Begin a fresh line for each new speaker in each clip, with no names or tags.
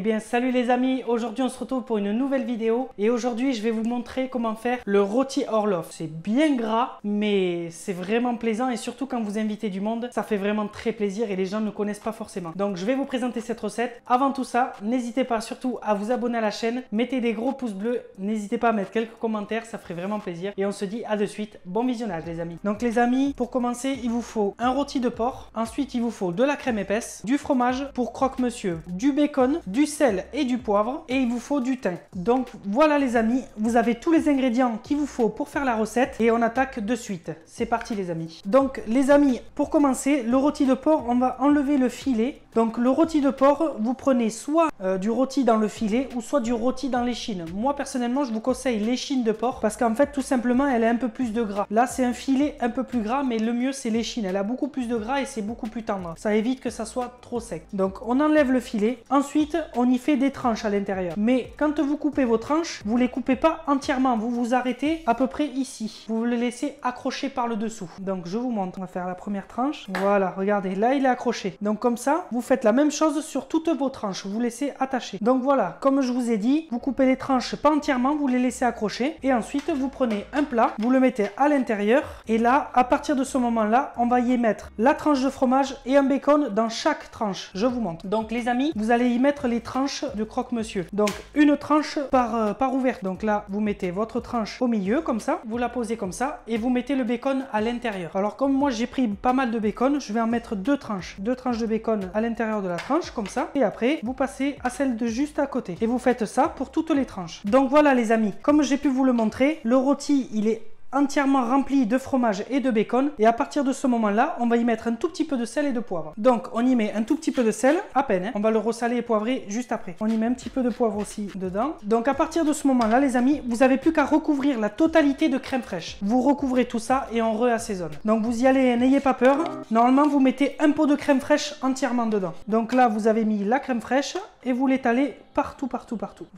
Bien, salut les amis, aujourd'hui on se retrouve pour une nouvelle vidéo et aujourd'hui je vais vous montrer comment faire le rôti Orloff. C'est bien gras mais c'est vraiment plaisant et surtout quand vous invitez du monde, ça fait vraiment très plaisir et les gens ne connaissent pas forcément. Donc je vais vous présenter cette recette. Avant tout ça, n'hésitez pas surtout à vous abonner à la chaîne, mettez des gros pouces bleus, n'hésitez pas à mettre quelques commentaires, ça ferait vraiment plaisir et on se dit à de suite. Bon visionnage les amis. Donc les amis, pour commencer, il vous faut un rôti de porc, ensuite il vous faut de la crème épaisse, du fromage pour croque-monsieur, du bacon, du sel et du poivre et il vous faut du thym. Donc voilà les amis, vous avez tous les ingrédients qu'il vous faut pour faire la recette et on attaque de suite. C'est parti les amis. Donc les amis, pour commencer, le rôti de porc, on va enlever le filet. Donc le rôti de porc, vous prenez soit du rôti dans le filet ou soit du rôti dans l'échine. Moi personnellement, je vous conseille l'échine de porc parce qu'en fait tout simplement elle a un peu plus de gras. Là c'est un filet un peu plus gras mais le mieux c'est l'échine. Elle a beaucoup plus de gras et c'est beaucoup plus tendre. Ça évite que ça soit trop sec. Donc on enlève le filet. Ensuite on y fait des tranches à l'intérieur. Mais quand vous coupez vos tranches, vous les coupez pas entièrement. Vous vous arrêtez à peu près ici. Vous le laissez accrocher par le dessous. Donc je vous montre. On va faire la première tranche. Voilà, regardez, là il est accroché. Donc comme ça, vous faites la même chose sur toutes vos tranches. Vous laissez attacher. Donc voilà, comme je vous ai dit, vous coupez les tranches pas entièrement, vous les laissez accrocher. Et ensuite, vous prenez un plat, vous le mettez à l'intérieur. Et là, à partir de ce moment-là, on va y mettre la tranche de fromage et un bacon dans chaque tranche. Je vous montre. Donc les amis, vous allez y mettre les tranches de croque-monsieur. Donc une tranche par ouverte. Donc là, vous mettez votre tranche au milieu comme ça. Vous la posez comme ça et vous mettez le bacon à l'intérieur. Alors comme moi, j'ai pris pas mal de bacon, je vais en mettre deux tranches. Deux tranches de bacon à l'intérieur de la tranche comme ça. Et après, vous passez à celle de juste à côté. Et vous faites ça pour toutes les tranches. Donc voilà les amis, comme j'ai pu vous le montrer, le rôti, il est entièrement rempli de fromage et de bacon et à partir de ce moment là on va y mettre un tout petit peu de sel et de poivre. Donc on y met un tout petit peu de sel à peine, hein. On va le ressaler et poivrer juste après. On y met un petit peu de poivre aussi dedans. Donc à partir de ce moment là les amis, vous n'avez plus qu'à recouvrir la totalité de crème fraîche. Vous recouvrez tout ça et on reassaisonne. Donc vous y allez, n'ayez pas peur. Normalement vous mettez un pot de crème fraîche entièrement dedans. Donc là vous avez mis la crème fraîche et vous l'étalez partout.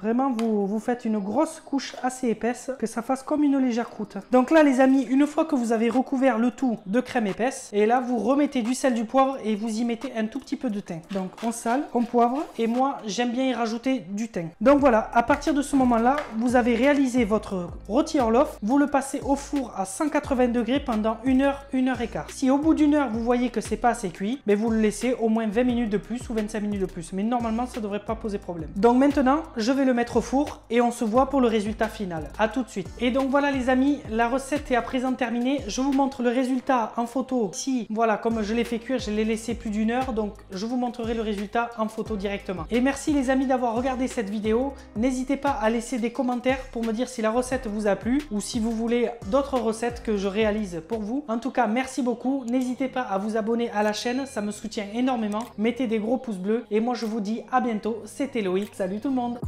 Vraiment vous faites une grosse couche assez épaisse, que ça fasse comme une légère croûte. Donc là les amis, une fois que vous avez recouvert le tout de crème épaisse, et là vous remettez du sel, du poivre et vous y mettez un tout petit peu de thym. Donc on sale, on poivre et moi j'aime bien y rajouter du thym. Donc voilà, à partir de ce moment là, vous avez réalisé votre rôti Orloff. Vous le passez au four à 180 degrés pendant 1 heure, 1 heure et quart. Si au bout d'une heure vous voyez que c'est pas assez cuit, mais vous le laissez au moins 20 minutes de plus ou 25 minutes de plus. Mais normalement ça devrait pas poser problème. Donc maintenant je vais le mettre au four et on se voit pour le résultat final. A tout de suite. Et donc voilà les amis, la recette est à présent terminée. Je vous montre le résultat en photo. Si voilà, comme je l'ai fait cuire, je l'ai laissé plus d'1 heure, donc je vous montrerai le résultat en photo directement. Et merci les amis d'avoir regardé cette vidéo. N'hésitez pas à laisser des commentaires pour me dire si la recette vous a plu ou si vous voulez d'autres recettes que je réalise pour vous. En tout cas, merci beaucoup. N'hésitez pas à vous abonner à la chaîne, ça me soutient énormément. Mettez des gros pouces bleus et moi je vous dis à bientôt. C'était Loïc. Salut tout le monde.